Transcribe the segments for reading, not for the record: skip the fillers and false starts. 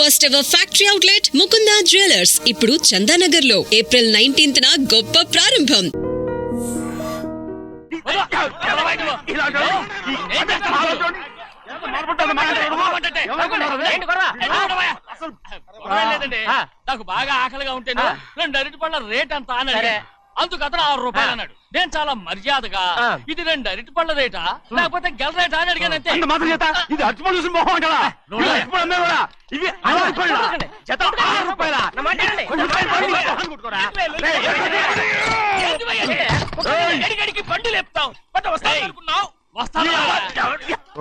First ever factory outlet Mukunda jewellers ఇప్పుడు చందానగర్ లో April 19th గొప్ప ప్రారంభం. నాకు బాగా ఆకలిగా ఉంటే 2 అరటి పళ్ళ రేట్ అంత అన్నాడు. అందుకు అతను 6 రూపాయలు అన్నాడు. నేను చాలా మర్యాదగా ఇది 2 అరటి పళ్ళ రేటా లేకపోతే గెల రేటా అని అడిగానంతే. ఇది అరటిపళ్ళు చూసి మొహం కదా, ఇవి 6 రూపాయల. బండి లేపుతావు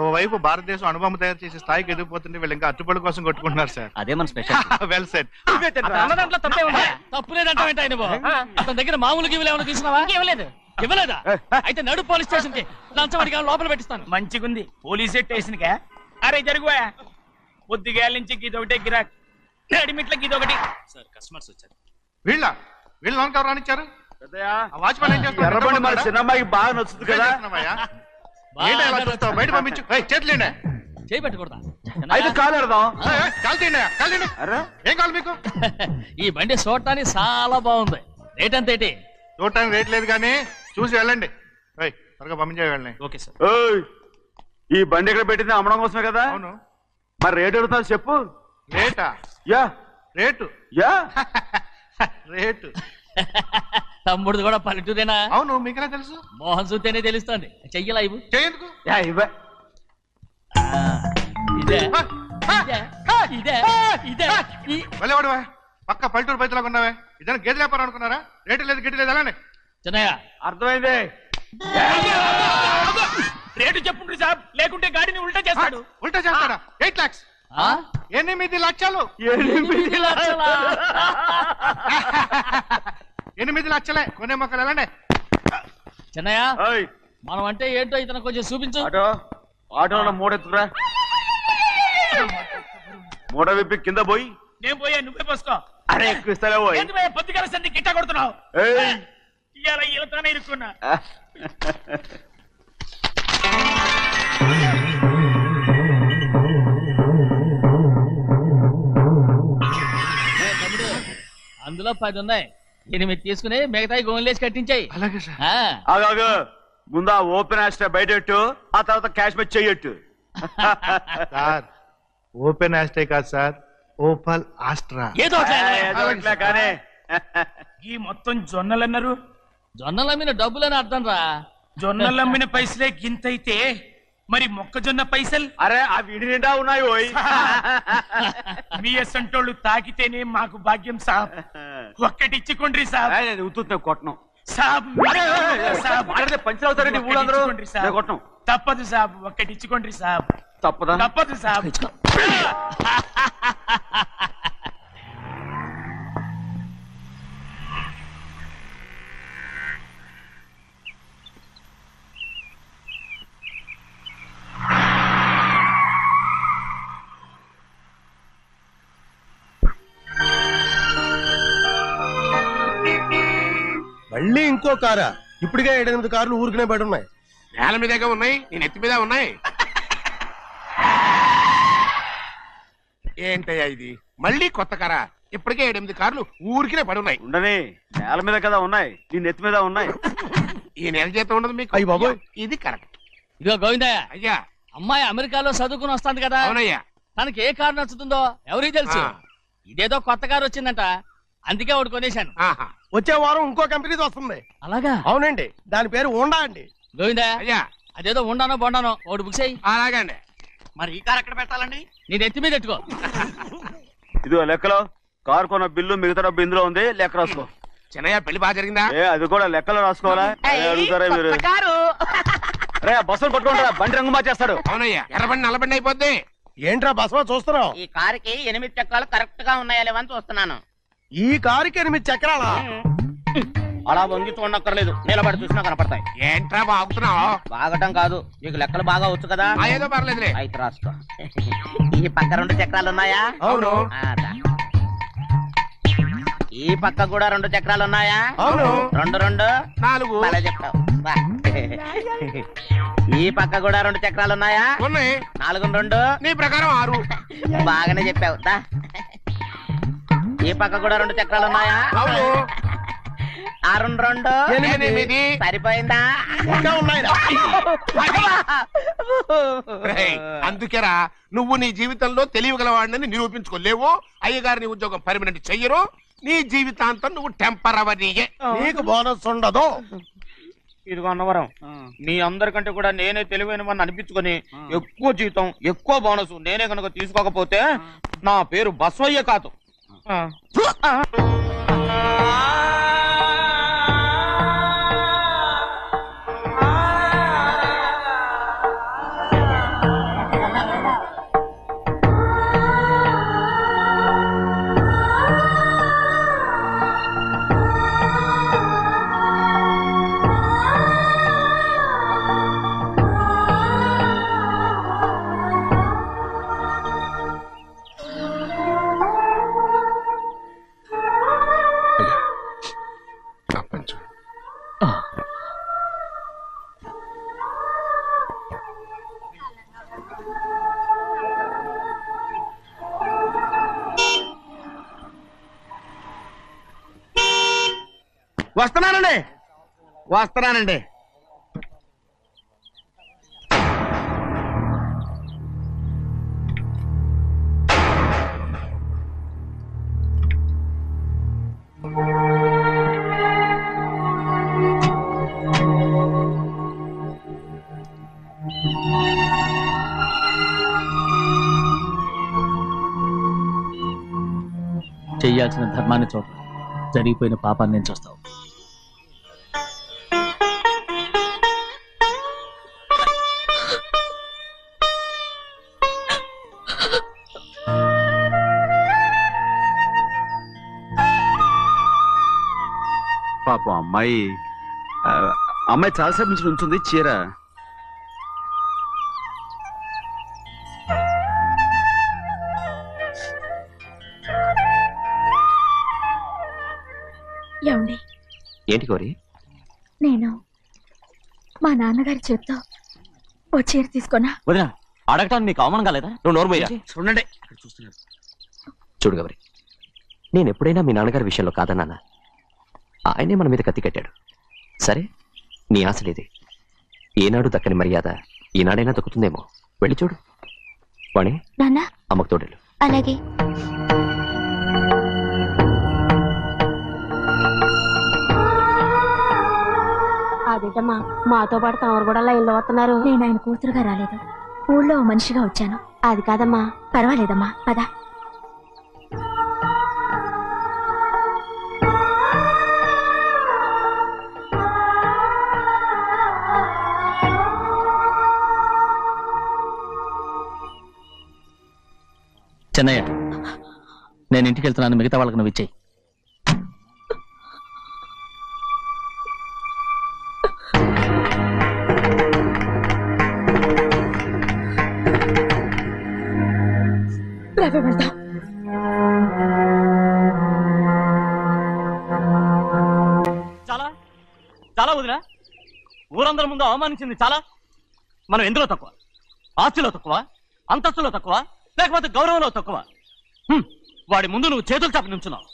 ఓవైపు భారతదేశం అనుభవం తయారు చేసే స్థాయికి ఎదిగిపోతుంటే వీళ్ళు ఇంకా అట్టుపడి కోసం కొట్టుకుంటున్నారు సార్. అదే మన స్పెషల్. Well set. తప్పులేదంటావేంటి ఆయన అతని దగ్గర మామూలు గివ్వులు ఏమైనా తీసుకున్నావా? ఇవ్వలేదా? అయితే నడు పోలీస్ స్టేషన్ కి లంచం అడిగా లోపల పెట్టిస్తాను. మంచిగుంది పోలీస్ స్టేషన్ కా. అరే జరుగువా, పొద్దుగాల నుంచి గీదొకటే గిరాక్, నడిమిట్లకి ఇదొకటి. సార్ కస్టమర్స్ వచ్చారు. వీళ్ళ లోన్ కవర్ రానిచ్చారు. వాచ్మెన్ ఏం చేస్తారు? ఎర్రబండి మన చిన్నమ్మాయికి బాగా నచ్చుతుంది కదా. బయట పంపించు. చేతులేండి. చేయి పెట్టకూడదా? అయితే కాలు ఎడదాం. కాలు తీయండి. ఏం కావాలి మీకు? ఈ బండి చూడటానికి చాలా బాగుంది. రేట్ అంత ఏంటి? చూడటానికి రేట్ లేదు కానీ చూసి వెళ్ళండి. త్వరగా పంపించే వెళ్ళండి. Okay sir. ఈ బండి ఇక్కడ పెట్టింది అమ్మడం కోసమే కదా. అవును. మరి రేట్ అడుగుతావు చెప్పు. రేటా? Yeah rate. Yeah rate. తమ్ముడు కూడా పల్లెటూరేనా? అవును. మీకెలా తెలుసు? మోహన్ చూస్తేనే తెలుస్తుంది. చెయ్యలా ఇవ్వు. చేయందుకు? ఇవే ఇదే ఇదే ఇదే వెళ్ళేవాడువా? పక్క పల్లెటూరు బయటలాగా ఉన్నావే. ఇదైనా గేదె వ్యాపారం అనుకున్నారా? రేటు లేదు గిట్టు లేదు అలానే. చిన్నయ్య అర్థమైంది. రేటు చెప్పుండ్రి సాబ్, లేకుంటే గాడిని ఉల్టా చేస్తాడు. ఉల్టా చేస్తాడా? 8 lakhs. 8 లక్షలు. 8 లక్షలా? 8 లక్షలే. కొనే మొక్కలు ఎలాండే. చిన్నయ్య మనం అంటే ఏంటో ఇతను కొంచెం చూపించు. ఆటోలో మూడెత్తుకురా. మూడ విప్పి కింద పోయి. నేను పోయా, నువ్వే పోసుకో. అరే ఎక్కువస్తాలే పోయి. పొద్దుగాల సంధి గిట్ట కొడుతున్నావు. ఇవాళ ఈలతోనే ఇరుక్కున్నా. అందులో 10 ఉన్నాయి. 8 తీసుకుని మిగతాయి గోన్లేసి కట్టించాయి. అలాగే సార్. ఆగాగు. ముందు ఆ ఓపెన్ ఆస్ట్రా బయటెట్టు, ఆ తర్వాత క్యాష్ మీద చెయ్యట్టు. సార్ ఓపెన్ ఆస్ట్రే కాదు సార్, ఓపల్ ఆస్ట్రా. ఏదో కానీ ఈ మొత్తం జొన్నలన్నారు. జొన్నల మీద డబ్బులని అర్థం రా. జొన్నలమ్మిన పైసలే గింతైతే మరి మొక్కజొన్న పైసలు? అరే ఆ విడి నిండా ఉన్నాయి. ఓయ్ మీ అసంటోళ్ళు తాకితేనే మాకు భాగ్యం సాబ్. ఒక్కటిచ్చుకోండి సాబ్. ఉత్తున్నా కొట్టను సాబ్. పంచర్ అవుతారండి ఊళ్ళందరూ. కొట్టను. తప్పదు సాబ్, ఒక్కటిచ్చుకోండి సాబ్. తప్పదా? తప్పదు సాబ్. మళ్ళీ ఇంకో కారా? ఇప్పటికే 7-8 కార్లు ఊరికనే బయట ఉన్నాయి. నేల మీదగా ఉన్నాయి, నేను ఎత్తి మీద ఉన్నాయి. ఏంటయ్యా ఇది? మళ్ళీ కొత్త కారా? ఇప్పటికే 7-8 కార్లు ఊరికినే పడి ఉన్నాయి. ఉండని, నేల మీద కదా ఉన్నాయి, నీ నెత్తి మీద ఉన్నాయి. ఈ నెల జీతం ఉండదు మీకు. అయ్య బాబోయ్. ఇది కరెక్ట్. ఇదిగో గోవిందయ్య, అయ్యా అమ్మాయి అమెరికాలో చదువుకుని వస్తాంది కదా. అవునయ్యా. తనకి ఏ కారు నచ్చుతుందో ఎవరికి తెలుసు. ఇదేదో కొత్త కారు వచ్చిందంట, అందుకే ఒకటి కొనేశాను. వచ్చే వారం ఇంకో కంపెనీది వస్తుంది. అలాగా? అవునండి, దాని పేరు హోండా అండి. గోవిందయ్య, అయ్యా అదేదో ఉండానో బొండానో ఒకటి బుక్ చేయి. అలాగండి. మరి ఈ కారు ఎక్కడ పెట్టాలండి? నేను ఎత్తి మీద పెట్టుకో. ఇదిగో లెక్కలో కారు కొన్న బిల్లు, మిగతా డబ్బు ఇందులో ఉంది, లెక్క రాసుకో. చిన్నయ్య పెళ్లి బాగా జరిగిందా? అది కూడా లెక్కలో రాసుకోవాలా? అడుగుతారా మీరు? రే బస్సులు పట్టుకుంటారా, బండి రంగు మార్చేస్తాడు. అవునయ్యా, ఎర్రబండి నల్లబండి అయిపోద్ది. ఏంట్రా బసవా చూస్తున్నావు? ఈ కారుకి 8 చక్రాలు కరెక్ట్ గా ఉన్నాయా లేవని చూస్తున్నాను. ఈ కారుకి 8 చక్రాలా? అలా వంగి చూడక్కర్లేదు, నిలబడి చూసినా కనపడతాయి. ఏంట్రా బాగుతున్నావు? బాగటం కాదు, నీకు లెక్కలు బాగా వచ్చు కదా. ఏదో పర్లేదులే. అయితే రాసుకో. ఈ పక్క 2 చక్రాలు ఉన్నాయా? అవును. ఈ పక్క కూడా 2 చక్రాలు ఉన్నాయా? అవును. 2 2 4. అలా చెప్తావు. ఈ పక్క కూడా 2 చక్రాలు ఉన్నాయా? ఉన్నాయి. 4 2 నీ ప్రకారం 6. బాగానే చెప్పావు. ఈ పక్క కూడా 2 చక్రాలు ఉన్నాయా? అవును. ఆ 2 ఎనిమిది. సరిపోయిందా? ఇంకా ఉన్నాయిరా. రేయ్, అందుకేరా నువ్వు నీ జీవితంలో తెలియగలవాడిని నిరూపించుకోలేవు. అయ్యగారు నీ ఉద్యోగం పర్మనెంట్ చెయ్యరు. నీ జీవితాంతం నువ్వు టెంపరవరీయే. నీకు బోనస్ ఉండదు. ఇదిగో అన్నవరం, మీ అందరికంటే కూడా నేనే తెలివైన అనిపించుకొని ఎక్కువ జీతం ఎక్కువ బోనస్ నేనే కనుక తీసుకోకపోతే నా పేరు బస్వయ్య కాదు. తప్పంచు. వస్తున్నానండి. చెయ్యాల్సిన ధర్మాన్ని చూడ జరిగిపోయిన పాపాన్ని నేను చూస్తావు. పాపం అమ్మాయి చాలాసేపు నుంచి ఉంచుంది చీర. ఏమండి? ఏంటి కోరి? నేను మా నాన్నగారి చేత్తో ఓ చీర తీసుకున్నా. వదినా, అడగటానికి నీకు అవమానం కాలేదా? నువ్వు నోర్మయ్యా. చూడండి, చూడు గౌరి, నేను ఎప్పుడైనా మీ నాన్నగారి విషయంలో కాదన్నానా? ఆయనే మన మీద కత్తి కట్టాడు. సరే, నీ ఆశలేది. ఏనాడు దక్కని మర్యాద ఈనాడైనా దక్కుతుందేమో. వెళ్ళి చూడు. వాణి, నాన్న అమ్మకు తోడేలు. అలాగే. అదేటమ్మా, మాతో పాటు తమరు కూడా లైన్లో వస్తున్నారు. నేను ఆయన కూతురుగా రాలేదు, ఊళ్ళో మనిషిగా వచ్చాను. అది కాదమ్మా. పర్వాలేదమ్మా, పద. చెన్నయ్య, నేను ఇంటికి వెళ్తున్నాను. మిగతా వాళ్ళకి నువ్వు ఇచ్చేయి. చాలా చాలా వదినా, ఊరందరి ముందు అవమానించింది చాలా. మనం ఎందులో తక్కువ? ఆస్తిలో తక్కువ? అంతస్తులో తక్కువ? లేకపోతే గౌరవంలో తక్కువ? వాడి ముందు నువ్వు చేతులు చాపి నుంచున్నావు.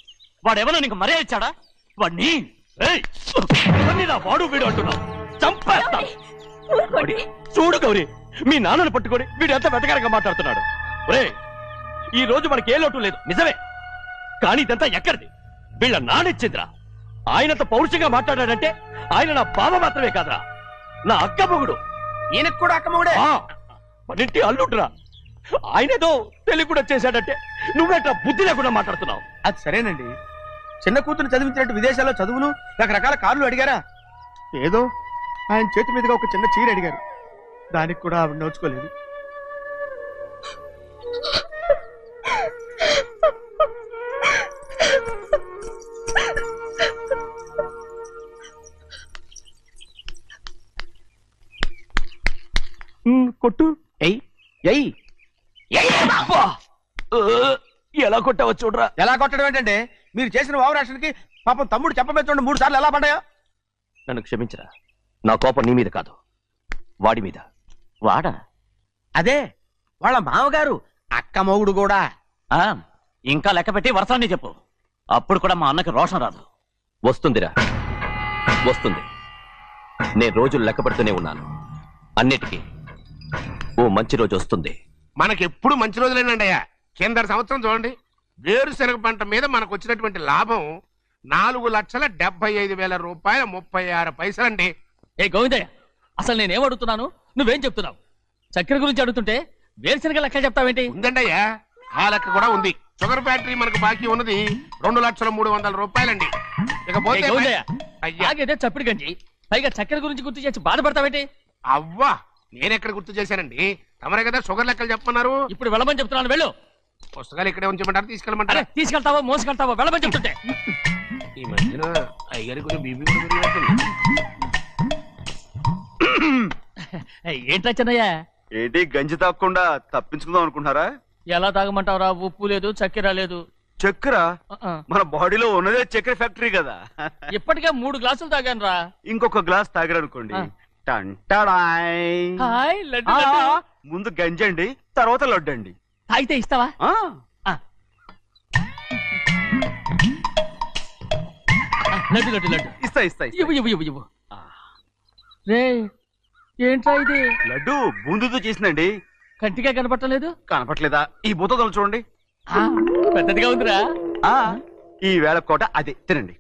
వాడెవరో నీకు మర్యాద ఇచ్చాడా? వాడిని వాడు వీడు అంటున్నావు. చంపేస్తా. చూడు గౌరీ, మీ నాన్నను పట్టుకొని వీడు ఎంత వెతకారంగా మాట్లాడుతున్నాడు. ఒరే, ఈ రోజు మనకి ఏ లోటు లేదు నిజమే, కానీ ఇదంతా ఎక్కడిది? వీళ్ళ నానిచ్చిందిరా. ఆయనంత పౌరుషంగా మాట్లాడాడంటే ఆయన నా బావ మాత్రమే కాదురా, నా అక్క మొగుడు. ఈయనకు కూడా అక్క మొగుడే. పన్నింటి అల్లుడురా. ఆయనేదో తెలివి కూడా చేశాడంటే నువ్వేట్లా బుద్ధి లేకుండా మాట్లాడుతున్నావు. అది సరేనండి, చిన్న కూతురు చదివించినట్టు విదేశాల్లో చదువులు రకరకాల కార్లు అడిగారా? ఏదో ఆయన చేతి మీదుగా ఒక చిన్న చీర అడిగారు, దానికి కూడా ఆవిడ నోచుకోలేదు. కొట్టు. ఎలా కొట్టావో చూడరా. ఎలా కొట్టడం ఏంటంటే, మీరు చేసిన వావరాక్షణకి పాపం తమ్ముడు చెప్పబెట్టండి 3 సార్లు ఎలా పడ్డాయో. నన్ను క్షమించరా, నా కోపం నీ మీద కాదు, వాడి మీద. వాడా? అదే వాళ్ళ మామగారు అక్క మొగుడు కూడా. ఇంకా లెక్క పెట్టి వరసాన్ని చెప్పు. అప్పుడు కూడా మా అన్నకి రోషం రాదు. వస్తుందిరా, వస్తుంది. నేను రోజులు లెక్క పెడుతూనే ఉన్నాను. అన్నిటికీ ఓ మంచి రోజు వస్తుంది. మనకెప్పుడు మంచి రోజులేనండి అయ్యా. కింద సంవత్సరం చూడండి, వేరుశనగ పంట మీద మనకు వచ్చినటువంటి లాభం 4,75,000 రూపాయల 36 పైసలండి. ఏ గోవిందయ్య, అసలు నేనేం అడుగుతున్నాను, నువ్వేం చెప్తున్నావు? చక్కెర గురించి అడుగుతుంటే వేరుశనగ లెక్క చెప్తావేంటి? ఉందండి అయ్యా, ఆ లెక్క కూడా ఉంది. షుగర్ ఫ్యాక్టరీ మనకు బాకీ ఉన్నది 2,03,00,000 రూపాయలండి. ఏ ఇకపోతే గోవిందయ్య, అయ్యా ఆగేదే చప్పిడి గంజి, పైగా చక్కెర గురించి గుర్తు చేసి బాధపడతావేంటి? అవ్వా, నేనెక్కడ గుర్తు చేశానండి? తమరే కదా షుగర్ లెక్కలు చెప్పమన్నారు. ఇప్పుడు వెళ్ళమని చెప్తున్నాను, వెళ్ళు. పుస్తకాలు ఇక్కడే ఉంచమంటారు, అరే తీసుకెళ్ళమంటారా? తీసుకెళ్తావో మోసుకెళ్తావో వెళ్ళమని చెప్తుంటే. ఈ మధ్యన అయ్యగారి కొంచెం బీపీ కూడా పెరిగినట్టుంది. ఏంట్రా చిన్నయ్య, ఏంటి గంజి తాగకుండా తప్పించుకుందాం అనుకుంటున్నారా? ఎలా తాగమంటావురా? ఉప్పు లేదు, చక్కెర లేదు. చక్కెర మన బాడీలో ఉన్నదే చక్కెర ఫ్యాక్టరీ కదా. ఇప్పటికే 3 గ్లాసులు తాగాను రా. ఇంకొక గ్లాస్ తాగారనుకోండి, ఆ. టంటాడాయ్. హాయ్ లడ్డు, ఆ, లడ్డు. ముందు గంజండి, తర్వాత లడ్డండి. తాగితే ఇస్తావా? ఆ, లడ్డు లడ్డు లడ్డు ఇస్తా ఇస్తా ఇస్తా. ఇవ్వు ఇవ్వు ఇవ్వు ఇవ్వు. రే ఏంట్రా ఇది? లడ్డు బూందుతో చేసిందండి. కంటిగా కనపట్టలేదు. కనపట్లేదా? ఈ బూతలు చూడండి. పెద్దదిగా ఉందిరా. ఆ, ఈ వేళ కోట అదే తినండి.